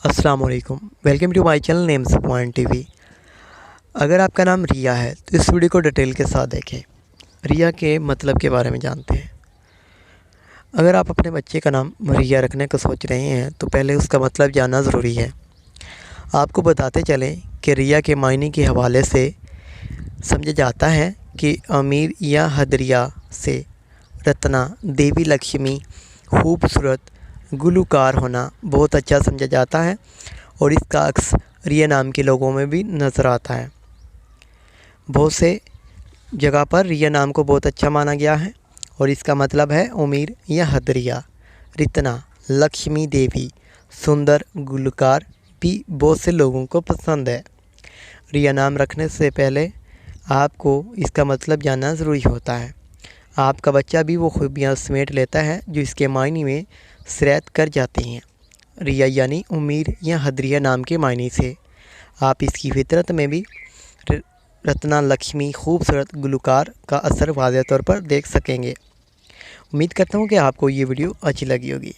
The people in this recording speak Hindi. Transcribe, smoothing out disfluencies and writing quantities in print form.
अस्सलाम वालेकुम। Welcome to my channel names point TV. अगर आपका नाम रिया है तो इस वीडियो को डिटेल के साथ देखें। रिया के मतलब के बारे में जानते हैं। अगर आप अपने बच्चे का नाम रिया रखने को सोच रहे हैं तो पहले उसका मतलब जानना ज़रूरी है। आपको बताते चलें कि रिया के मायने के हवाले से समझा जाता है कि अमीर या हदरिया से रत्ना, देवी लक्ष्मी, खूबसूरत, गुलूकार होना बहुत अच्छा समझा जाता है और इसका अक्स रिया नाम के लोगों में भी नज़र आता है। बहुत से जगह पर रिया नाम को बहुत अच्छा माना गया है और इसका मतलब है अमीर या हदरिया। रितना, लक्ष्मी देवी, सुंदर, गुलूकार भी बहुत से लोगों को पसंद है। रिया नाम रखने से पहले आपको इसका मतलब जानना ज़रूरी होता है। आपका बच्चा भी वो खूबियाँ समेट लेता है जो इसके मायने में सिरायत कर जाती हैं। रिया यानी उम्मीर या हदरिया नाम के मायने से आप इसकी फितरत में भी रत्ना, लक्ष्मी, खूबसूरत, गुलूकार का असर वाज़ेह तौर पर देख सकेंगे। उम्मीद करता हूँ कि आपको ये वीडियो अच्छी लगी होगी।